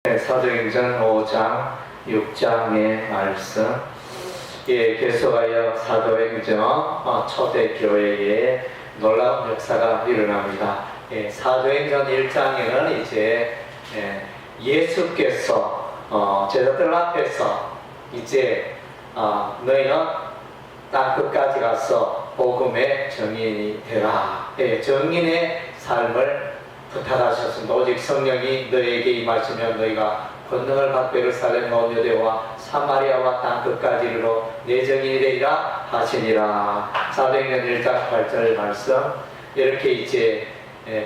사도행전 5장 6장의 말씀. 계속하여 사도행전 초대교회에 놀라운 역사가 일어납니다. 사도행전 1장에는 이제 예수께서 제자들 앞에서 이제 너희는 땅 끝까지 가서 복음의 증인이 되라, 증인의 삶을 부탁하셨습니다. 오직 성령이 너희에게 임하시면 너희가 권능을 받고 예루살렘 온 유대와 사마리아와 땅 끝까지 이르러 내 증인이 되리라 하시니라. 사도행전 1장 8절 말씀. 이렇게 이제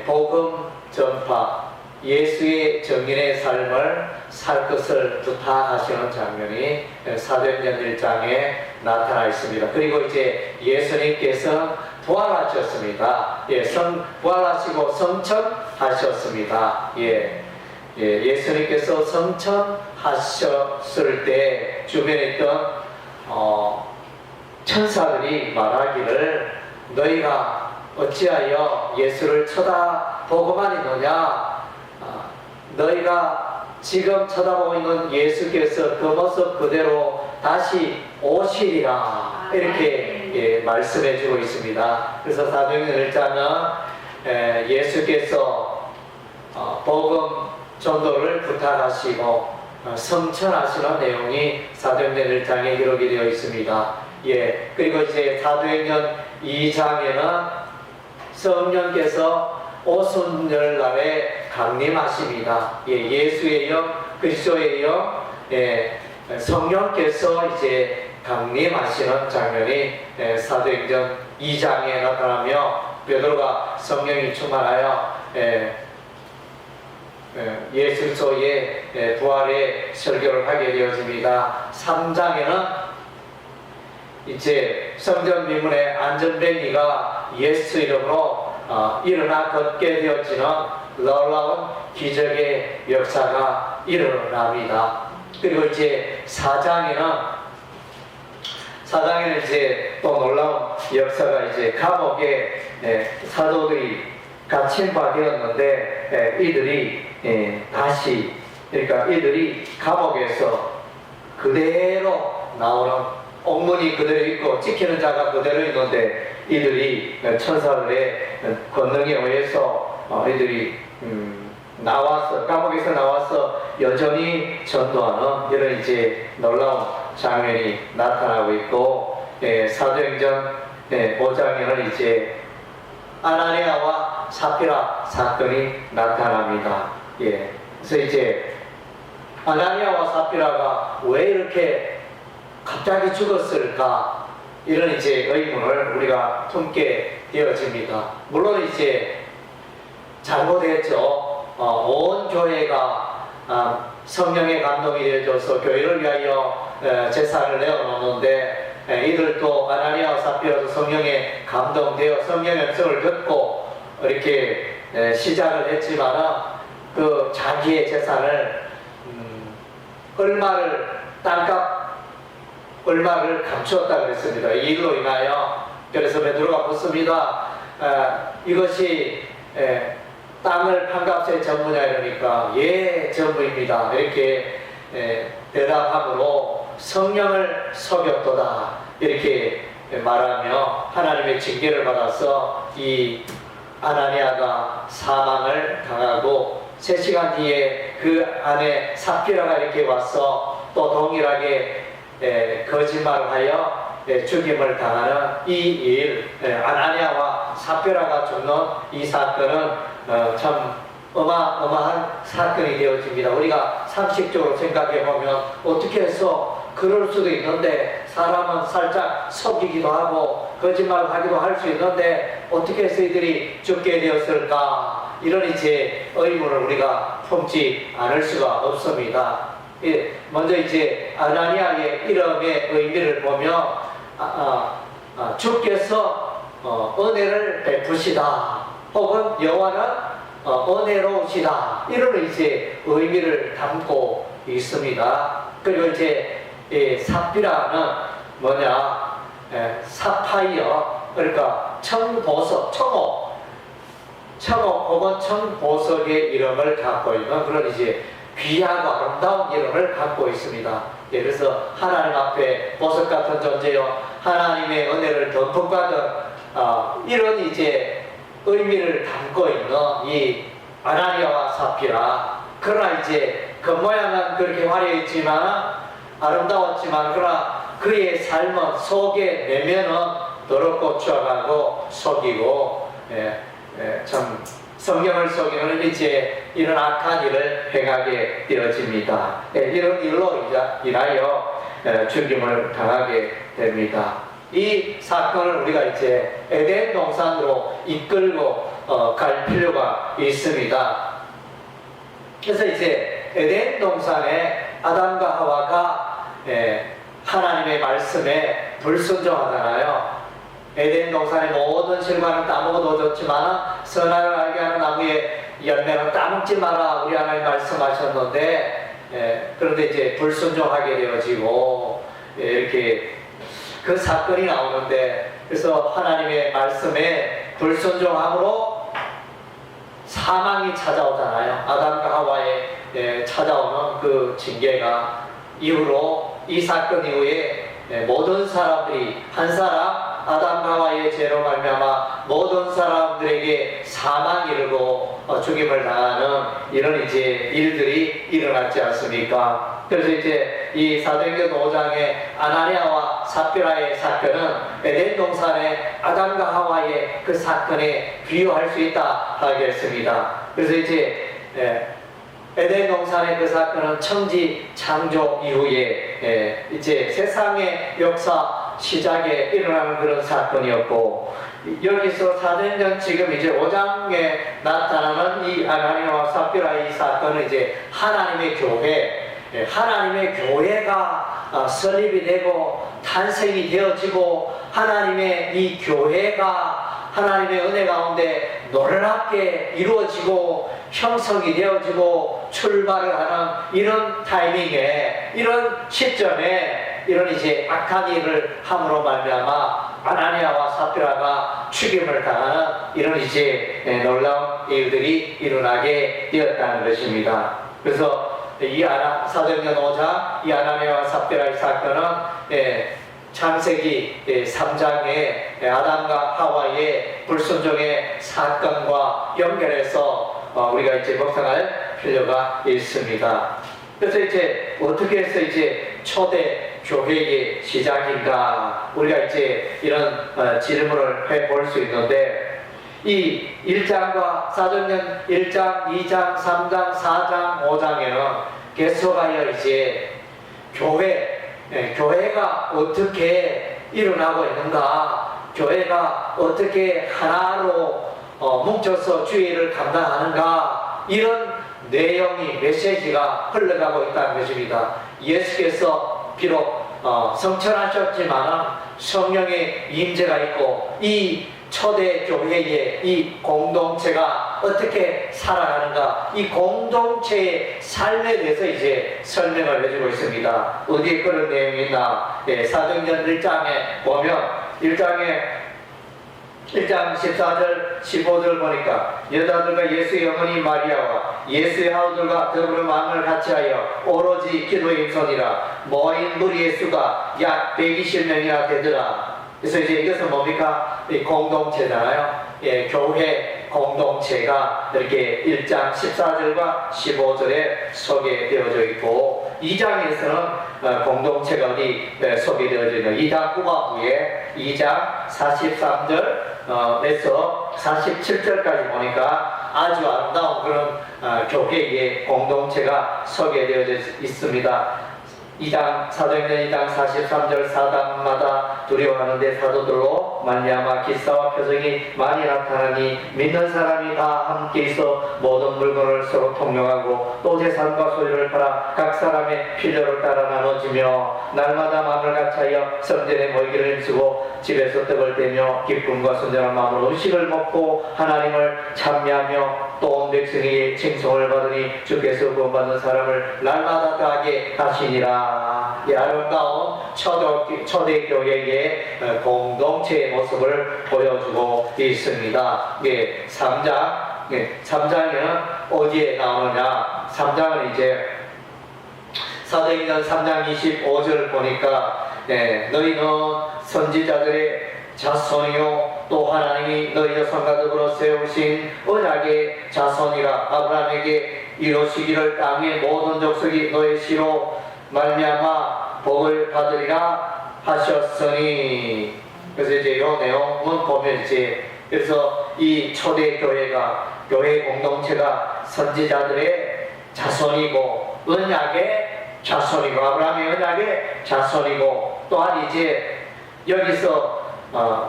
복음 전파, 예수의 증인의 삶을 살 것을 부탁하시는 장면이 사도행전 1장에 나타나 있습니다. 그리고 이제 예수님께서 부활하셨습니다. 부활하시고 성천하셨습니다. 예수님께서 성천하셨을 때 주변에 있던 천사들이 말하기를 너희가 어찌하여 예수를 쳐다보고만 있느냐, 너희가 지금 쳐다보고 있는 예수께서 그 모습 그대로 다시 오시리라, 이렇게 말씀해 주고 있습니다. 그래서 사도행전 1장은 예수께서 복음 전도를 부탁하시고 성천하시는 내용이 사도행전 1장에 기록이 되어 있습니다. 그리고 이제 사도행전 2장에는 성령께서 오순절날에 강림하십니다. 예수의 영, 그리스도의 영, 성령께서 이제 강림하시는 장면이 사도행전 2장에 나타나며 베드로가 성령이 충만하여 예수 그리스도의 부활의 설교를 하게 되어집니다. 3장에는 이제 성전 미문의 안전뱅이가 예수 이름으로 일어나 걷게 되어지는 놀라운 기적의 역사가 일어납니다. 그리고 이제 4장에는 이제 또 놀라운 역사가 이제 감옥에 사도들이 갇힌 바 되었는데 이들이 다시, 그러니까 이들이 감옥에서 그대로 나오는, 옥문이 그대로 있고 지키는 자가 그대로 있는데 이들이 천사들의 권능에 의해서 이들이 나와서, 감옥에서 나와서 여전히 전도하는 이런 이제 놀라운 장면이 나타나고 있고, 사도행전 5장에는 이제 아나니아와 사피라 사건이 나타납니다. 그래서 이제 아나니아와 사피라가 왜 이렇게 갑자기 죽었을까, 이런 이제 의문을 우리가 품게 되어집니다. 물론 이제 잘못했죠. 온 교회가 성령의 감동이 되어져서 교회를 위하여 재산을 내어놓는데 이들도 아나니아와 사피라도 성령에 감동되어 성령의 음성을 듣고 이렇게 시작을 했지만 그 자기의 재산을 땅값 얼마를 감추었다 그랬습니다. 이 일로 인하여 그래서 베드로가 묻습니다. 이것이 땅을 판값의 전부냐 이러니까 전부입니다, 이렇게 대답함으로 성령을 속였도다, 이렇게 말하며 하나님의 징계를 받아서 이 아나니아가 사망을 당하고 3시간 뒤에 그 안에 사피라가 이렇게 와서 또 동일하게 거짓말을 하여 죽임을 당하는 이 일, 아나니아와 사피라가 죽는 이 사건은 참 어마어마한 사건이 되어집니다. 우리가 상식적으로 생각해 보면 어떻게 해서 그럴 수도 있는데, 사람은 살짝 속이기도 하고 거짓말을 하기도 할 수 있는데 어떻게 해서 이들이 죽게 되었을까, 이런 이제 의문을 우리가 품지 않을 수가 없습니다. 먼저 이제 아나니아의 이름의 의미를 보면 주께서 은혜를 베푸시다, 혹은 여호와는 은혜로우시다, 이런 이제 의미를 담고 있습니다. 그리고 이제 사피라는 뭐냐, 사파이어, 그러니까 청보석, 청옥 혹은 청보석의 이름을 갖고 있는 그런 이제 귀하고 아름다운 이름을 갖고 있습니다. 예, 그래서 하나님 앞에 보석 같은 존재요, 하나님의 은혜를 듬뿍 받은 이런 이제 의미를 담고 있는 이 아나니아와 삽비라. 그러나 이제 겉모양은 그렇게 화려했지만 아름다웠지만, 그러나 그의 삶은 속의 내면은 더럽고 추악하고 속이고, 참 성경을 속이는 이제 이런 악한 일을 행하게 되어집니다. 이런 일로 인하여 죽임을 당하게 됩니다. 이 사건을 우리가 이제 에덴 동산으로 이끌고 갈 필요가 있습니다. 그래서 이제 에덴 동산에 아담과 하와가 하나님의 말씀에 불순종하잖아요. 에덴 동산의 모든 실과는 따먹어도 좋지만 선악을 알게 하는 나무의 열매는 따먹지 마라, 우리 하나님 말씀하셨는데, 그런데 이제 불순종하게 되어지고, 이렇게 그 사건이 나오는데, 그래서 하나님의 말씀에 불순종함으로 사망이 찾아오잖아요. 아담과 하와에 찾아오는 그 징계가, 이후로 이 사건 이후에 모든 사람들이, 한 사람 아담과 하와의 죄로 말미암아 모든 사람들에게 사망이 이르고 죽임을 당하는 이런 이제 일들이 일어났지 않습니까? 그래서 이제 이 사도행전 5장의 아나니아와 삽비라의 사건은 에덴 동산의 아담과 하와의 그 사건에 비유할 수 있다 하겠습니다. 그래서 이제 에덴 동산의 그 사건은 천지 창조 이후에 이제 세상의 역사 시작에 일어나는 그런 사건이었고, 여기서 사도행전 지금 이제 5장에 나타나는 이 아나니아와 삽비라의 이 사건은 이제 하나님의 교회, 하나님의 교회가 설립이 되고 탄생이 되어지고, 하나님의 이 교회가 하나님의 은혜 가운데 놀랍게 이루어지고 형성이 되어지고 출발을 하는 이런 타이밍에, 이런 시점에 이런 이제 악한 일을 함으로 말미암아 아나니아와 삽비라가 죽임을 당하는 이런 이제 놀라운 일들이 일어나게 되었다는 것입니다. 그래서 이 사도행전 5장 이 아나니아와 삽비라의 사건은 창세기 3장의 아담과 하와의 불순종의 사건과 연결해서 우리가 이제 묵상할 필요가 있습니다. 그래서 이제 어떻게 해서 이제 초대 교회의 시작인가, 우리가 이제 이런 질문을 해볼 수 있는데, 이 1장과 사도행전 1장, 2장, 3장, 4장, 5장에는 계속하여 이제 교회가 어떻게 일어나고 있는가, 교회가 어떻게 하나로 뭉쳐서 주의를 감당하는가, 이런 내용이, 메시지가 흘러가고 있다는 것입니다. 예수께서 비록 성천하셨지만 성령의 임재가 있고, 이 초대 교회의 이 공동체가 어떻게 살아가는가, 이 공동체의 삶에 대해서 이제 설명을 해주고 있습니다. 어디에 그런 내용이 있나? 사도행전 1장에 보면 1장 14절 15절 보니까 여자들과 예수의 어머니 마리아와 예수의 아우들과 더불어 마음을 같이하여 오로지 기도에 임선이라 모인 무리의 수가 약 120명이나 되더라. 그래서 이제 이것은 뭡니까? 이 공동체잖아요. 교회 공동체가 이렇게 1장 14절과 15절에 소개되어져 있고, 2장에서는 공동체가 어디 소개되어져 있는 2장 후반부에 2장 43절에서 47절까지 보니까 아주 아름다운 그런 교회의 공동체가 소개되어져 있습니다. 2장 사도행전 2장 43절 사단마다 두려워하는데 사도들로 말미암아 기사와 표적이 많이 나타나니 믿는 사람이 다 함께 있어 모든 물건을 서로 통용하고 또 재산과 소유를 팔아 각 사람의 필요를 따라 나눠주며 날마다 마음을 같이하여 성전에 모이기를 힘쓰고 집에서 떡을 떼며 기쁨과 순전한 마음으로 음식을 먹고 하나님을 찬미하며 또 온 백성이 칭송을 받으니 주께서 구원받는 사람을 날마다 더하게 하시니라. 이 아름다운 초대교회의 공동체의 모습을 보여주고 있습니다. 3장 예, 3장에는 어디에 나오느냐? 3장은 이제 사도행전 3장 25절 보니까 너희는 선지자들의 자손이요 또 하나님이 너희 조상과 더불어 세우신 언약의 자손이라. 아브라함에게 이루시기를 땅의 모든 족속이 너의 씨로 말미암아 복을 받으리라 하셨으니. 그래서 이제 이 내용은 보면 이제 그래서 이 초대 교회 공동체가 선지자들의 자손이고 언약의 자손이고 아브라함의 언약의 자손이고, 또한 이제 여기서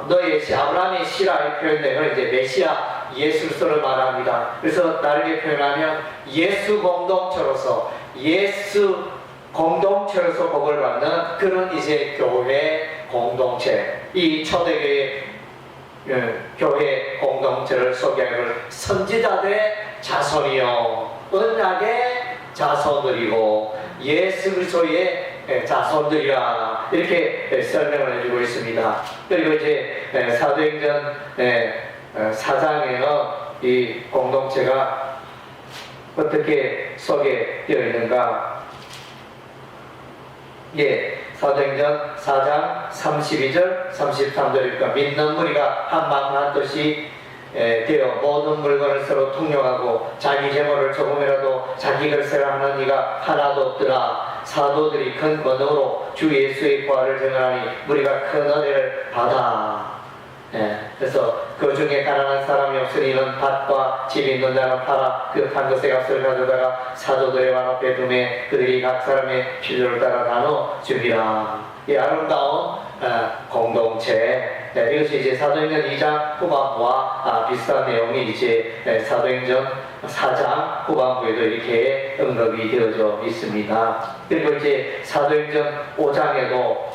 너의 씨, 아브라함의 씨라 표현되는 이제 메시아 예수 그리스도를 말합니다. 그래서 다르게 표현하면 예수 공동체로서 복을 받는 그런 이제 교회 공동체, 이 초대교회 교회 공동체를 소개하는 선지자들의 자손이요 언약의 자손들이고 예수 그리스도의 자손들이라, 이렇게 설명을 해주고 있습니다. 그리고 이제 사도행전 4장에는 이 공동체가 어떻게 소개되어 있는가? 사도행전 4장 32절 33절이니까 믿는 무리가 한 마음 한 뜻이 되어 모든 물건을 서로 통용하고 자기 재물을 조금이라도 자기 것을 하는 이가 하나도 없더라. 사도들이 큰 권능으로 주 예수의 부활을 증언하니 무리가 큰 은혜를 받아. 그래서 그 중에 가난한 사람이 없으니 이는 밭과 집 있는 자는 팔아 그 판 것의 값을 가져다가 사도들의 발 앞에 두매 그들이 각 사람의 필요를 따라 나눠 주리라. 이 아름다운 공동체, 이것이 이제 사도행전 2장 후반부와 비슷한 내용이 이제 사도행전 4장 후반부에도 이렇게 언급이 되어져 있습니다. 그리고 이제 사도행전 5장에도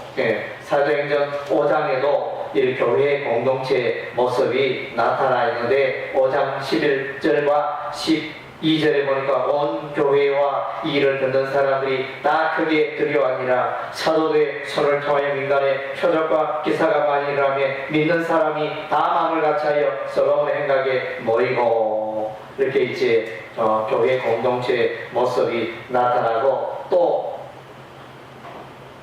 이 교회 공동체 모습이 나타나 있는데 5장 11절과 12절에 보니까 온 교회와 이 일을 듣는 사람들이 다 크게 두려워하니라. 사도들의 손을 통하여 민간에 표적과 기사가 많이 일어나며 믿는 사람이 다 마음을 같이하여 서로 행각에 모이고, 이렇게 이제 교회 공동체 모습이 나타나고, 또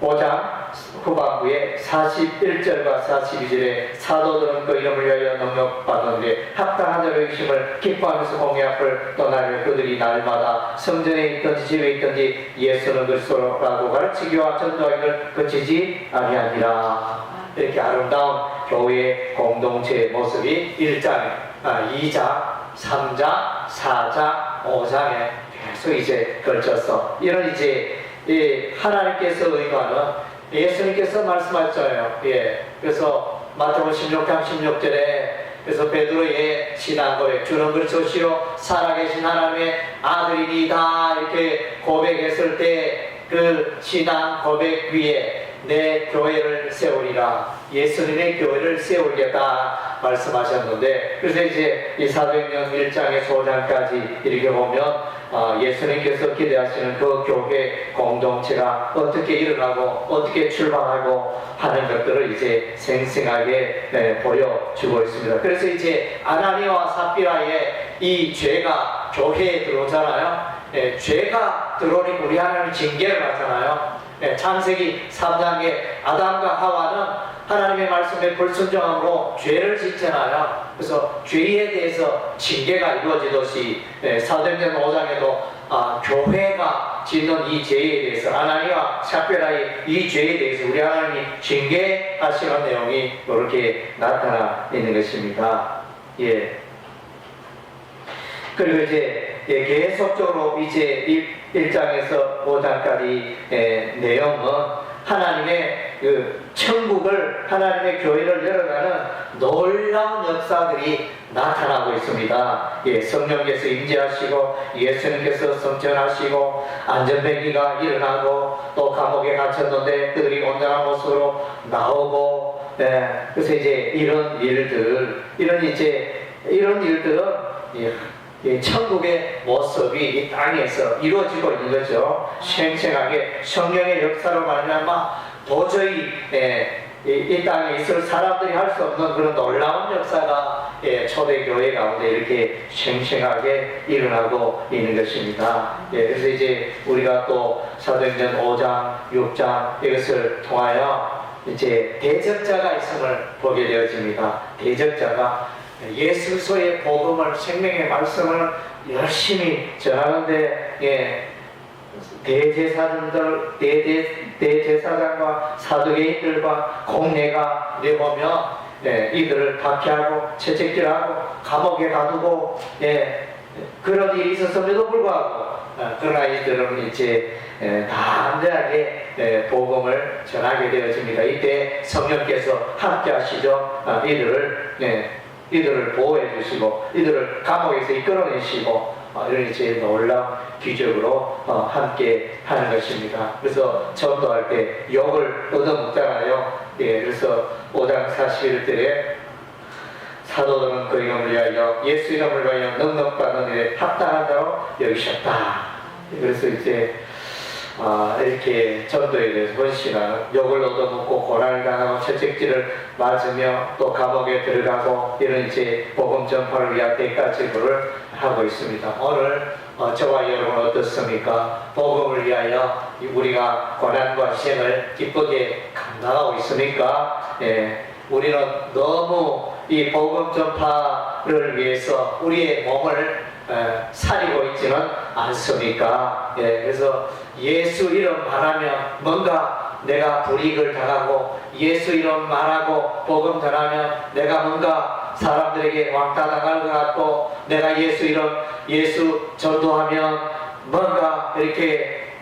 5장 후반부에 41절과 42절에 사도들은 그 이름을 위하여 능력받는데 합당한 자의 의심을 기뻐하면서 공회 앞을 떠나려 그들이 날마다 성전에 있든지 집에 있든지 예수는 그리스도라고 가르치기와 전도하기를 그치지 아니하니라. 이렇게 아름다운 교회 공동체의 모습이 2장, 3장, 4장, 5장에 계속 이제 걸쳐서 이런 이제 하나님께서 의도하는, 예수님께서 말씀하셨잖아요. 그래서 마태복음 16장 16절에 그래서 베드로의 신앙 고백, 주는 그리스도시요 살아계신 하나님의 아들이니다, 이렇게 고백했을 때 그 신앙 고백 위에 내 교회를 세우리라, 예수님의 교회를 세우겠다 말씀하셨는데, 그래서 이제 이 사도행전 1장에서 5장까지 이렇게 보면 예수님께서 기대하시는 그 교회 공동체가 어떻게 일어나고 어떻게 출발하고 하는 것들을 이제 생생하게 보여주고 있습니다. 그래서 이제 아나니아와 삽비라의 이 죄가 교회에 들어오잖아요. 죄가 들어오니까 우리 하나님 징계를 받잖아요. 창세기 3장에 아담과 하와는 하나님의 말씀에 불순종함으로 죄를 짓잖아요. 그래서 죄에 대해서 징계가 이루어지듯이 사도행전 5장에도 교회가 짓는 이 죄에 대해서 아나니아와 삽비라의 이 죄에 대해서 우리 하나님이 징계하시는 내용이 이렇게 나타나 있는 것입니다. 그리고 이제 계속적으로 이제 1장에서 5장까지 내용은 하나님의 그 천국을, 하나님의 교회를 열어가는 놀라운 역사들이 나타나고 있습니다. 성령께서 임재하시고 예수님께서 성천하시고 안전뱅이가 일어나고 또 감옥에 갇혔는데 그들이 온전한 모습으로 나오고, 그래서 이제 이런 일들은 천국의 모습이 이 땅에서 이루어지고 있는 거죠. 생생하게 성령의 역사로 말미암아 도저히 이 땅에 있을 사람들이 할 수 없는 그런 놀라운 역사가 초대교회 가운데 이렇게 생생하게 일어나고 있는 것입니다. 그래서 이제 우리가 또 사도행전 5장, 6장 이것을 통하여 이제 대적자가 있음을 보게 되어집니다. 대적자가 예수서의 복음을, 생명의 말씀을 열심히 전하는데 대제사장과 사두개인들과 공내가 내보면 이들을 박해하고 채찍질하고 감옥에 가두고 그런 일이 있었음에도 불구하고 그러나 이들은 이제 담대하게 복음을 전하게 되어집니다. 이때 성령께서 함께 하시죠. 이들을 보호해 주시고 이들을 감옥에서 이끌어내시고 이런 이제 놀라운 기적으로 함께 하는 것입니다. 그래서 전도할 때 욕을 얻어먹잖아요. 그래서 5장 41절에 사도들은 그 이름을 위하여 예수 이름을 위하여 넉넉받는 일에 합당한 자로 여기셨다. 그래서 이제 이렇게 전도에 대해서 헌신하는, 욕을 얻어먹고 고난을 당하고 채찍질을 맞으며 또 감옥에 들어가고 이런 이제 복음 전파를 위한 대가지구를 하고 있습니다. 오늘 저와 여러분 어떻습니까? 복음을 위하여 우리가 고난과 시행을 기쁘게 감당하고 있습니까? 우리는 너무 이 복음 전파를 위해서 우리의 몸을 사리고 있지는 않습니까? 그래서 예수 이름 말하면 뭔가 내가 불이익을 당하고, 예수 이름 말하고 복음 전하면 내가 뭔가 사람들에게 왕따 당할 것 같고, 내가 예수 이름, 예수 전도하면 뭔가 이렇게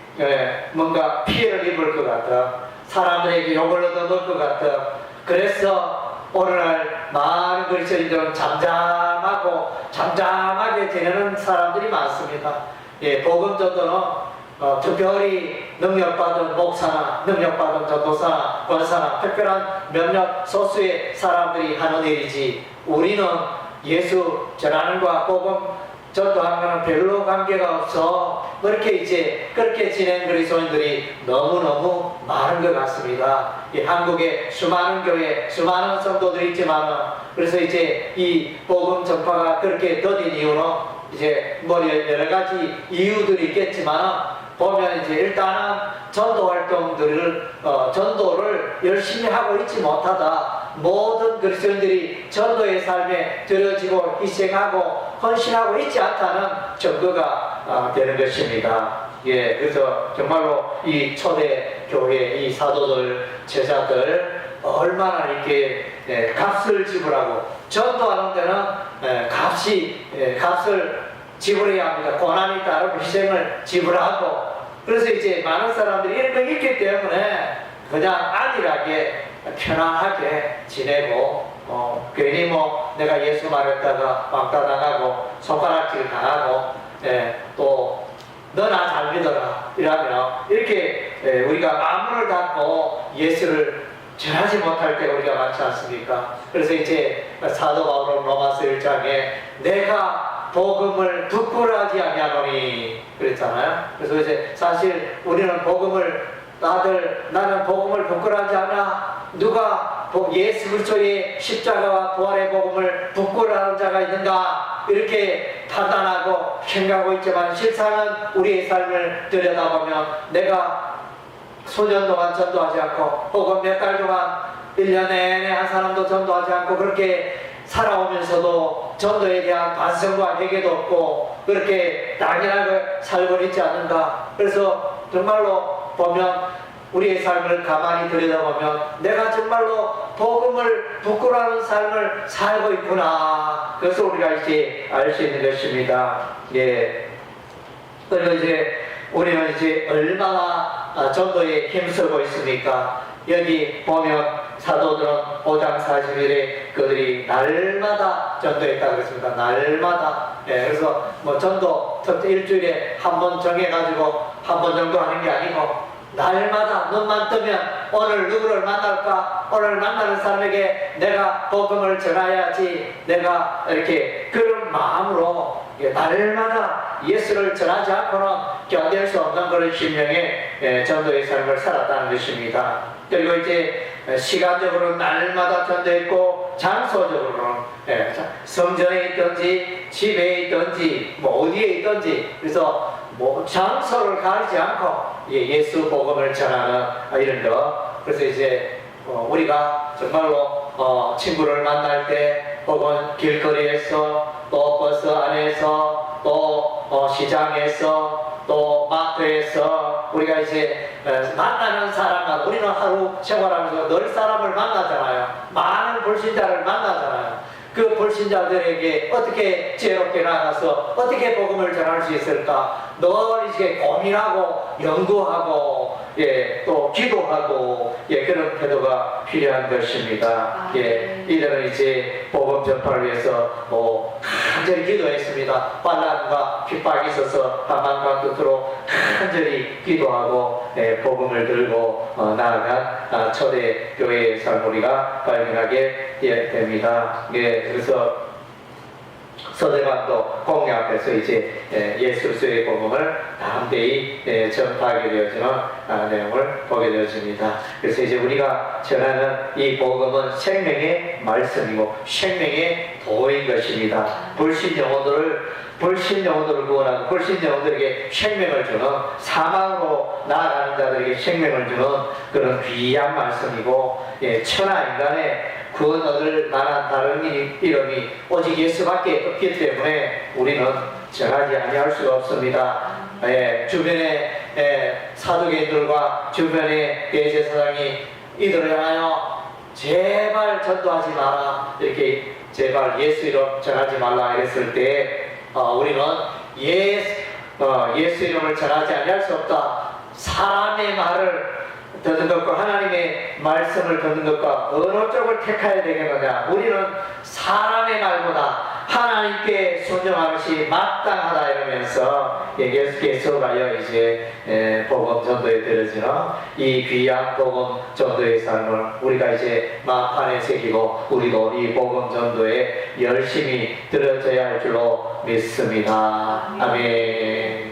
뭔가 피해를 입을 것 같아, 사람들에게 욕을 얻어먹을 것 같아. 그래서 오늘날 많은 그리스도인들은 잠잠하게 지내는 사람들이 많습니다. 복음 전도는 특별히 능력받은 목사나 능력받은 전도사나 권사나 특별한 몇몇 소수의 사람들이 하는 일이지, 우리는 예수 전하는 것과 복음 전도하는 것은 별로 관계가 없어. 그렇게 지낸 그리스도인들이 너무너무 많은 것 같습니다. 한국에 수많은 교회, 수많은 성도들이 있지만, 그래서 이제 이 복음 전파가 그렇게 더딘 이유는 이제 여러 가지 이유들이 있겠지만, 보면 이제 일단은 전도 활동들을 전도를 열심히 하고 있지 못하다. 모든 그리스도인들이 전도의 삶에 들여지고 희생하고 헌신하고 있지 않다는 증거가 되는 것입니다. 그래서 정말로 이 초대 교회, 이 사도들, 제자들 얼마나 이렇게 값을 지불하고, 전도하는 데는 값을 지불해야 합니다. 고난이 따르고 희생을 지불하고. 그래서 이제 많은 사람들이 이런 거 있기 때문에 그냥 안일하게 편안하게 지내고, 괜히 내가 예수 말했다가 왕따 당하고 손가락질 당하고 또 너나 잘 믿어라 이러면 이렇게 우리가 마음을 닫고 예수를 전하지 못할 때가 우리가 많지 않습니까? 그래서 이제 사도 바울은 로마서 1장에 내가 복음을 부끄러워하지 아니하노니 그랬잖아요. 그래서 이제 사실 우리는 나는 복음을 부끄러워하지 않아. 누가 예수 그리스도의 십자가와 부활의 복음을 부끄러워하는 자가 있는가, 이렇게 판단하고 생각하고 있지만, 실상은 우리의 삶을 들여다보면 내가 수년 동안 전도하지 않고, 혹은 몇 달 동안 1년 내내 한 사람도 전도하지 않고 그렇게 살아오면서도 전도에 대한 반성과 회개도 없고 그렇게 당연하게 살고 있지 않는가. 그래서 정말로 보면, 우리의 삶을 가만히 들여다보면 내가 정말로 복음을 부끄러워하는 삶을 살고 있구나. 그래서 우리가 이제 알 수 있는 것입니다. 그리고 이제 우리는 이제 얼마나 전도에 힘쓰고 있습니까? 여기 보면 사도들은 5장 40일에 그들이 날마다 전도했다고 그랬습니다. 날마다. 그래서 전도 일주일에 한 번 정해가지고 한 번 정도 하는 게 아니고, 날마다 눈만 뜨면 오늘 누구를 만날까? 오늘 만나는 사람에게 내가 복음을 전해야지. 내가 이렇게 그런 마음으로 날마다 예수를 전하지 않고는 견딜 수 없는 그런 심령의 전도의 삶을 살았다는 것입니다. 그리고 이제 시간적으로 날마다 전도했고, 장소적으로는 성전에 있든지 집에 있든지 뭐 어디에 있든지 그래서 뭐 장소를 가리지 않고 예수 복음을 전하는 이런 거. 그래서 이제 우리가 정말로 친구를 만날 때 혹은 길거리에서 또 버스 안에서 또 시장에서 또 마트에서 우리가 이제 만나는 사람과 우리는 하루 생활하면서 늘 사람을 만나잖아요. 많은 불신자를 만나잖아요. 그 불신자들에게 어떻게 지혜롭게 나가서 어떻게 복음을 전할 수 있을까 늘 이제 고민하고 연구하고 또 기도하고 그런 태도가 필요한 것입니다. 이들은 이제 복음 전파를 위해서 간절히 기도했습니다. 환난과 핍박이 있어서 밤밤과 끝으로 간절히 기도하고 복음을 들고 나아간 초대 교회의 삶 우리가 발견하게 됩니다. 그래서 서대반도 공회 앞에서 이제 예수 그리스도의 복음을 담대히 전파하게 되어지는 내용을 보게 되어집니다. 그래서 이제 우리가 전하는 이 복음은 생명의 말씀이고 생명의 도인 것입니다. 불신 영혼들을 구원하고 불신 영혼들에게 생명을 주는 사망으로 나아가는 자들에게 생명을 주는 그런 귀한 말씀이고 천하 인간의 구원 얻을 만한 다른 이름이 오직 예수밖에 없기 때문에 우리는 전하지 아니할 수가 없습니다. 주변의 사도계들과 주변의 대제사장이 이들을 향하여 제발 전도하지 마라 이렇게 제발 예수 이름 전하지 말라 이랬을 때 우리는 예수 이름을 전하지 아니할 수 없다. 사람의 말을 듣는 것과 하나님의 말씀을 듣는 것과 어느 쪽을 택해야 되겠느냐. 우리는 사람의 말보다 하나님께 순종하는 것이 마땅하다 이러면서 계속하여 이제 복음 전도에 들어지는 이 귀한 복음 전도의 삶을 우리가 이제 마음판에 새기고 우리도 이 복음 전도에 열심히 들어져야 할 줄로 믿습니다. 아멘.